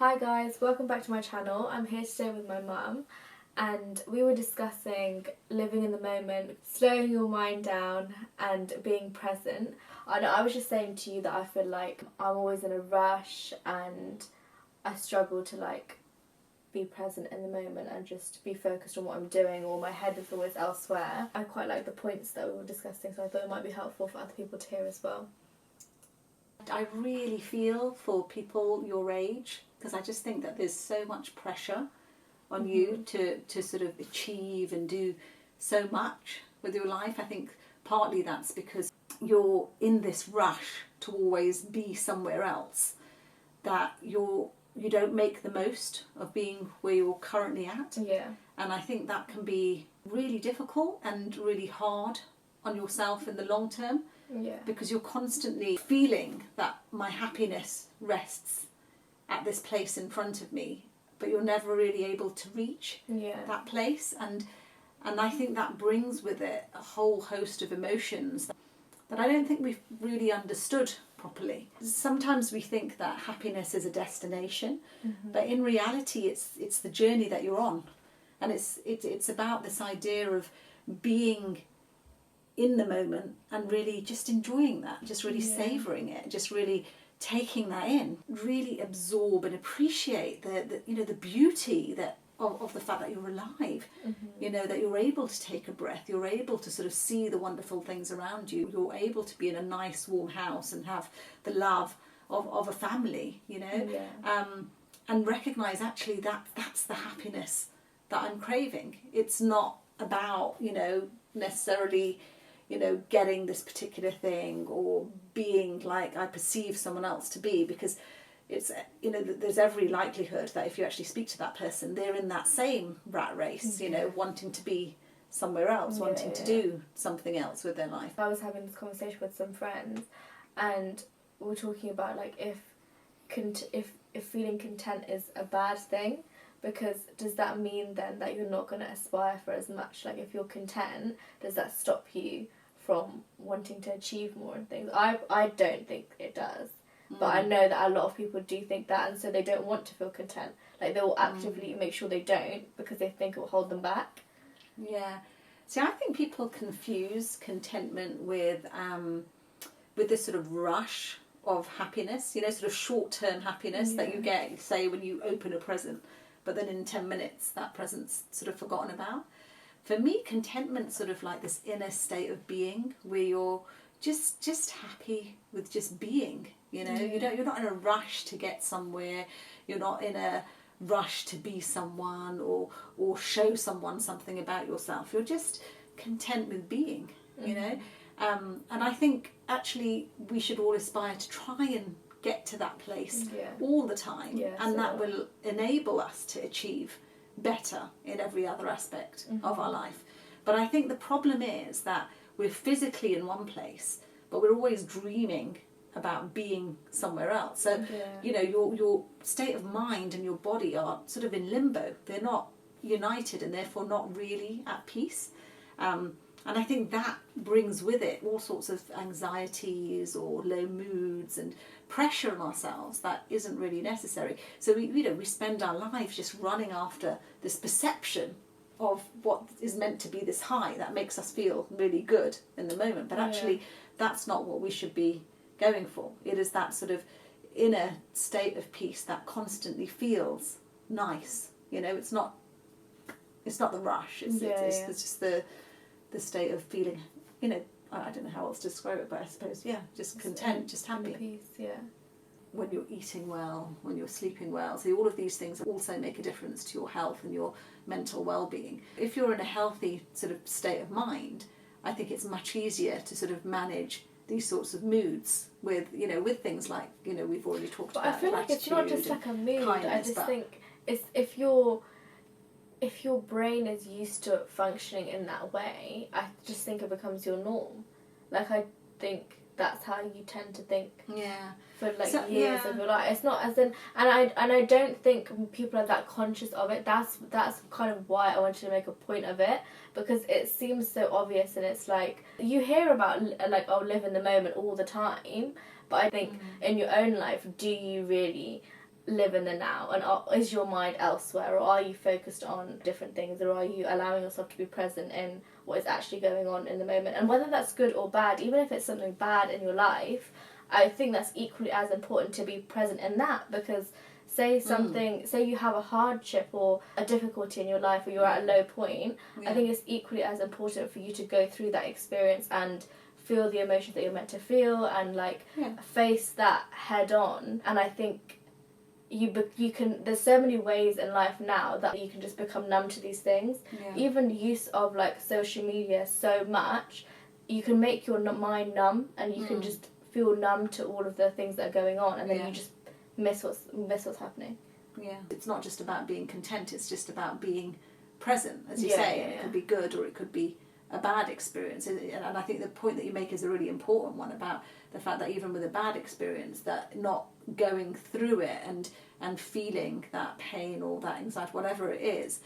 Hi guys, welcome back to my channel. I'm here today with my mum and we were discussing living in the moment, slowing your mind down and being present. I was just saying to you that I feel like I'm always in a rush and I struggle to be present in the moment and just be focused on what I'm doing, or my head is always elsewhere. I quite like the points that we were discussing, so I thought it might be helpful for other people to hear as well. I really feel for people your age, because I just think that there's so much pressure on you to sort of achieve and do so much with your life. I think partly that's because you're in this rush to always be somewhere else, that you don't make the most of being where you're currently at. Yeah. And I think that can be really difficult and really hard on yourself in the long term. Yeah. Because you're constantly feeling that my happiness rests at this place in front of me, but you're never really able to reach that place. And I think that brings with it a whole host of emotions that I don't think we've really understood properly. Sometimes we think that happiness is a destination, but in reality it's the journey that you're on. And it's about this idea of being in the moment and really just enjoying that, just really savouring it, just really taking that in, really absorb and appreciate the beauty of the fact that you're alive, that you're able to take a breath, you're able to sort of see the wonderful things around you, you're able to be in a nice warm house and have the love of a family, and recognise actually that's the happiness that I'm craving. It's not about necessarily getting this particular thing or being like I perceive someone else to be, because it's there's every likelihood that if you actually speak to that person, they're in that same rat race, wanting to be somewhere else, wanting to do something else with their life. I was having this conversation with some friends and we were talking about if feeling content is a bad thing, because does that mean then that you're not going to aspire for as much? Like, if you're content, does that stop you from wanting to achieve more and things? I don't think it does, but I know that a lot of people do think that, and so they don't want to feel content. Like, they will actively make sure they don't because they think it will hold them back. Yeah. See, I think people confuse contentment with this sort of rush of happiness, sort of short-term happiness that you get, say, when you open a present, but then in 10 minutes that present's sort of forgotten about. For me, contentment's sort of like this inner state of being where you're just happy with just being. You're not in a rush to get somewhere. You're not in a rush to be someone or show someone something about yourself. You're just content with being. And I think actually we should all aspire to try and get to that place all the time, and that will enable us to achieve better in every other aspect of our life. But I think the problem is that we're physically in one place, but we're always dreaming about being somewhere else. So your state of mind and your body are sort of in limbo. They're not united and therefore not really at peace. And I think that brings with it all sorts of anxieties or low moods and pressure on ourselves that isn't really necessary. So we spend our lives just running after this perception of what is meant to be this high that makes us feel really good in the moment. But actually, that's not what we should be going for. It is that sort of inner state of peace that constantly feels nice. It's not the rush. It's just the state of feeling, I don't know how else to describe it, but I suppose, just content, just happy. Peace, When you're eating well, when you're sleeping well. So all of these things also make a difference to your health and your mental well-being. If you're in a healthy sort of state of mind, I think it's much easier to sort of manage these sorts of moods with things like, we've already talked about. But I feel like it's not just like a mood. I just think it's if your brain is used to functioning in that way, I just think it becomes your norm. Like, I think that's how you tend to think for years of your life. It's not as in, and I don't think people are that conscious of it. That's kind of why I wanted to make a point of it, because it seems so obvious, and it's like you hear about live in the moment all the time, but I think in your own life, do you really live in the now, and is your mind elsewhere, or are you focused on different things, or are you allowing yourself to be present in what is actually going on in the moment? And whether that's good or bad, even if it's something bad in your life, I think that's equally as important to be present in that, because say you have a hardship or a difficulty in your life, or you're at a low point, I think it's equally as important for you to go through that experience and feel the emotions that you're meant to feel, and like face that head on. And I think you can, there's so many ways in life now that you can just become numb to these things. Even use of like social media so much, you can make your mind numb, and you can just feel numb to all of the things that are going on, and then you just miss what's happening. It's not just about being content, it's just about being present, as you say. It could be good, or it could be a bad experience. And I think the point that you make is a really important one, about the fact that even with a bad experience, that not going through it and feeling that pain or that anxiety, whatever it is,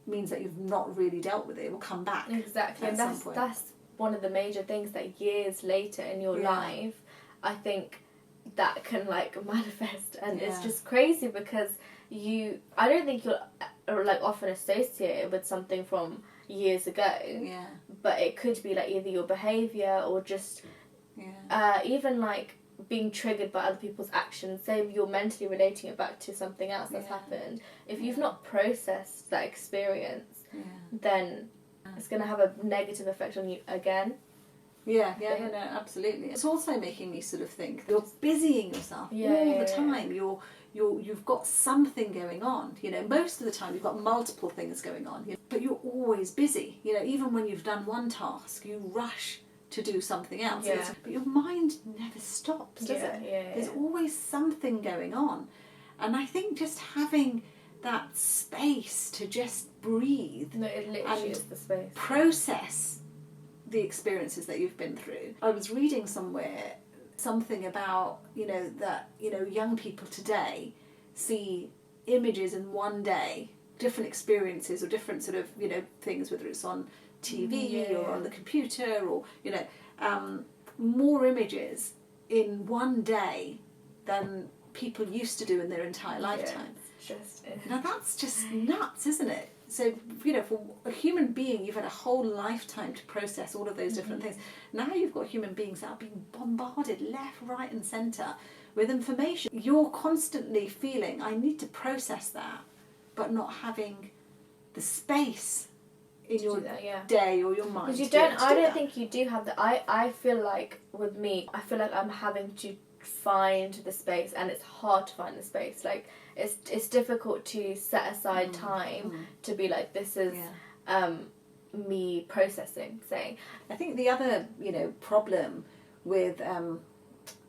means that you've not really dealt with it. It will come back. Exactly, and that's one of the major things that years later in your life, I think that can like manifest, and it's just crazy, because I don't think you're like often associated with something from years ago, but it could be like either your behaviour or just even like being triggered by other people's actions. Say you're mentally relating it back to something else that's happened. If you've not processed that experience, then it's going to have a negative effect on you again. No, absolutely. It's also making me sort of think you're busying yourself all the time. You've got something going on. You know, most of the time you've got multiple things going on, but you're always busy. You know, even when you've done one task, you rush to do something else. But your mind never stops, does it? There's always something going on. And I think just having that space to just breathe, it literally is the space. Process the experiences that you've been through. I was reading somewhere something about, that, young people today see images in one day, different experiences or different sort of, things, whether it's on TV or on the computer or, more images in one day than people used to do in their entire lifetime. Now that's just nuts, isn't it? So, for a human being, you've had a whole lifetime to process all of those different things. Now you've got human beings that are being bombarded left, right and centre with information. You're constantly feeling, I need to process that, but not having the space in your day or your mind. Because I don't think you do have the, I feel like with me, I feel like I'm having to find the space, and it's hard to find the space. Like, it's difficult to set aside time to be like, this is me processing, say. I think the other, problem with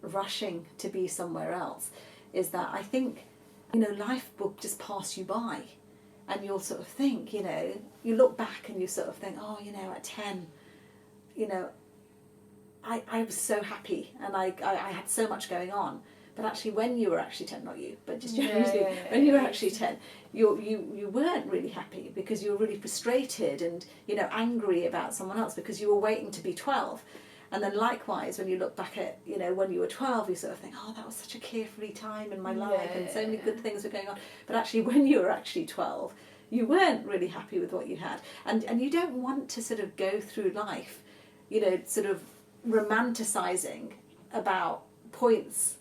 rushing to be somewhere else is that I think, life will just pass you by, and you'll sort of think, you look back and you sort of think, oh, at 10, I was so happy and I had so much going on. But actually, when you were actually 10, not you, but just when you were actually 10, you weren't really happy, because you were really frustrated and, angry about someone else because you were waiting to be 12. And then likewise, when you look back at, when you were 12, you sort of think, oh, that was such a carefree time in my life and so many good things were going on. But actually, when you were actually 12, you weren't really happy with what you had. And you don't want to sort of go through life, sort of romanticising about points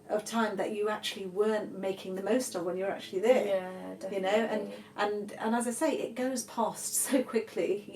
of time that you actually weren't making the most of when you're actually there. Yeah, definitely. And as I say, it goes past so quickly,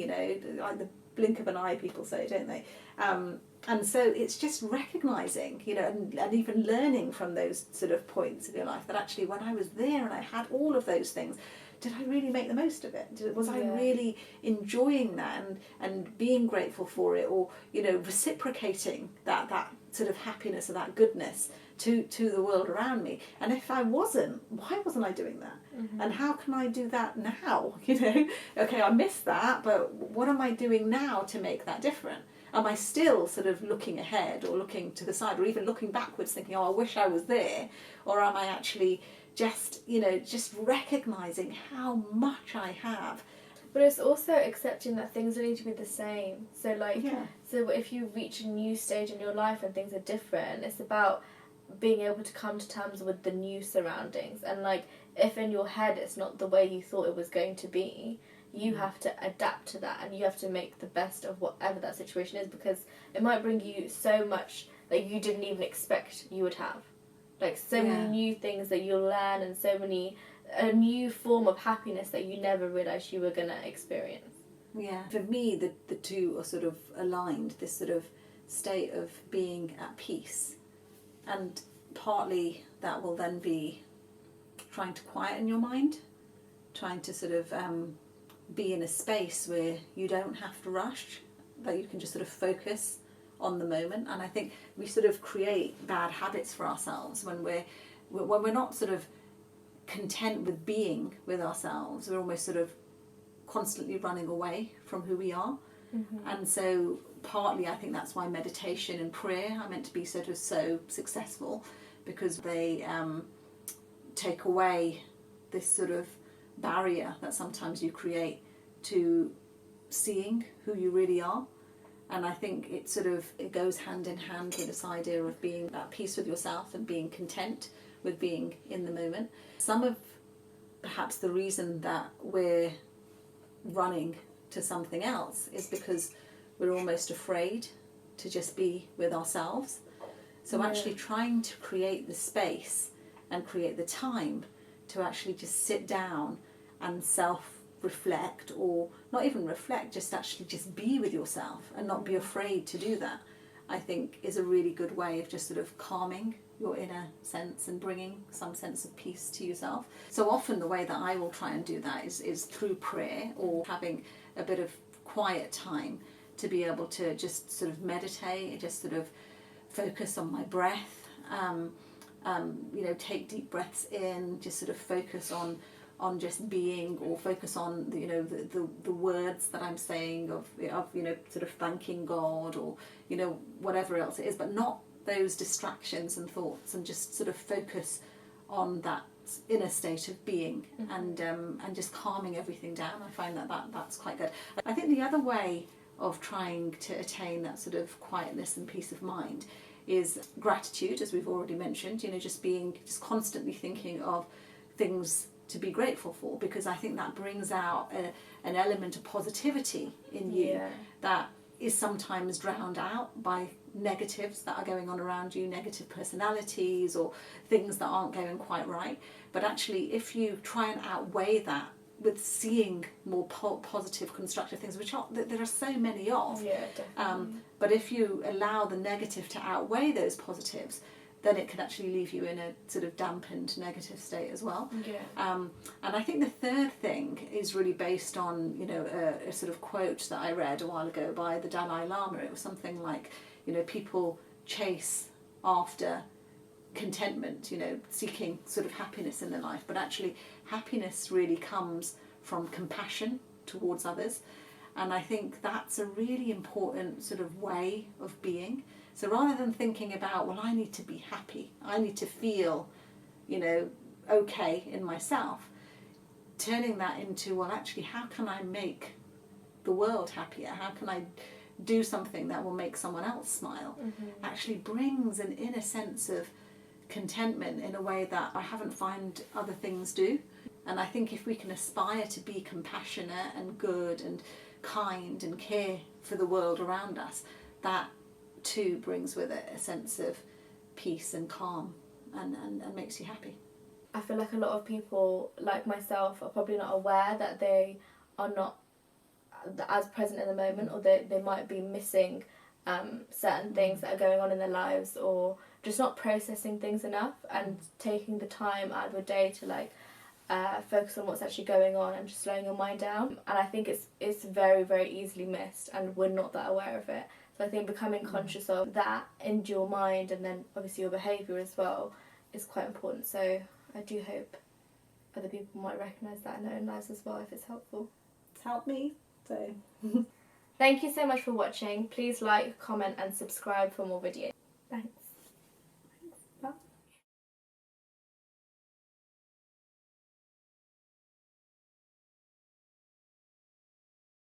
like the blink of an eye, people say, don't they? And so it's just recognising, and even learning from those sort of points in your life that actually when I was there and I had all of those things, did I really make the most of it? Was I really enjoying that and being grateful for it, or, reciprocating that sort of happiness or that goodness to the world around me? And if I wasn't, why wasn't I doing that? And how can I do that now? Okay, I missed that, but what am I doing now to make that different? Am I still sort of looking ahead or looking to the side or even looking backwards thinking, oh, I wish I was there? Or am I actually just recognising how much I have? But it's also accepting that things don't need to be the same. So so if you reach a new stage in your life and things are different, it's about being able to come to terms with the new surroundings. And like, if in your head it's not the way you thought it was going to be, you have to adapt to that, and you have to make the best of whatever that situation is, because it might bring you so much that you didn't even expect you would have. Like, so many new things that you'll learn, and so many, a new form of happiness that you never realised you were going to experience. Yeah. For me, the two are sort of aligned, this sort of state of being at peace. And partly that will then be trying to quieten your mind, trying to sort of be in a space where you don't have to rush, that you can just sort of focus on the moment. And I think we sort of create bad habits for ourselves when we're not sort of content with being with ourselves. We're almost sort of constantly running away from who we are. Mm-hmm. And so partly I think that's why meditation and prayer are meant to be sort of so successful, because they take away this sort of barrier that sometimes you create to seeing who you really are. And I think it goes hand in hand with this idea of being at peace with yourself and being content with being in the moment. Some of perhaps the reason that we're running to something else is because we're almost afraid to just be with ourselves. So actually trying to create the space and create the time to actually just sit down and self-reflect, or not even reflect, just actually just be with yourself and not be afraid to do that, I think is a really good way of just sort of calming your inner sense and bringing some sense of peace to yourself. So often the way that I will try and do that is through prayer, or having a bit of quiet time to be able to just sort of meditate and just sort of focus on my breath, take deep breaths in, just sort of focus on just being, or focus on the words that I'm saying of sort of thanking God, or whatever else it is, but not those distractions and thoughts, and just sort of focus on that inner state of being. Mm-hmm. and just calming everything down. I find that's quite good. I think the other way of trying to attain that sort of quietness and peace of mind is gratitude, as we've already mentioned. Just constantly thinking of things to be grateful for, because I think that brings out an element of positivity in you that is sometimes drowned out by negatives that are going on around you, negative personalities or things that aren't going quite right. But actually, if you try and outweigh that with seeing more positive, constructive things, which there are so many of, but if you allow the negative to outweigh those positives, then it can actually leave you in a sort of dampened negative state as well. And I think the third thing is really based on a sort of quote that I read a while ago by the Dalai Lama. It was something like, people chase after contentment, seeking sort of happiness in their life, but actually happiness really comes from compassion towards others. And I think that's a really important sort of way of being. So rather than thinking about, well, I need to be happy, I need to feel, okay in myself, turning that into, well, actually, how can I make the world happier? How can I do something that will make someone else smile? Mm-hmm. Actually brings an inner sense of contentment in a way that I haven't found other things do. And I think if we can aspire to be compassionate and good and kind and care for the world around us, that too brings with it a sense of peace and calm and makes you happy. I feel like a lot of people, like myself, are probably not aware that they are not as present in the moment, or they might be missing certain things that are going on in their lives, or just not processing things enough and taking the time out of a day to focus on what's actually going on and just slowing your mind down. And I think it's very, very easily missed, and we're not that aware of it. So I think becoming conscious of that in your mind, and then obviously your behaviour as well, is quite important. So I do hope other people might recognise that in their own lives as well, if it's helpful. It's helped me, so... Thank you so much for watching. Please like, comment and subscribe for more videos. Thanks.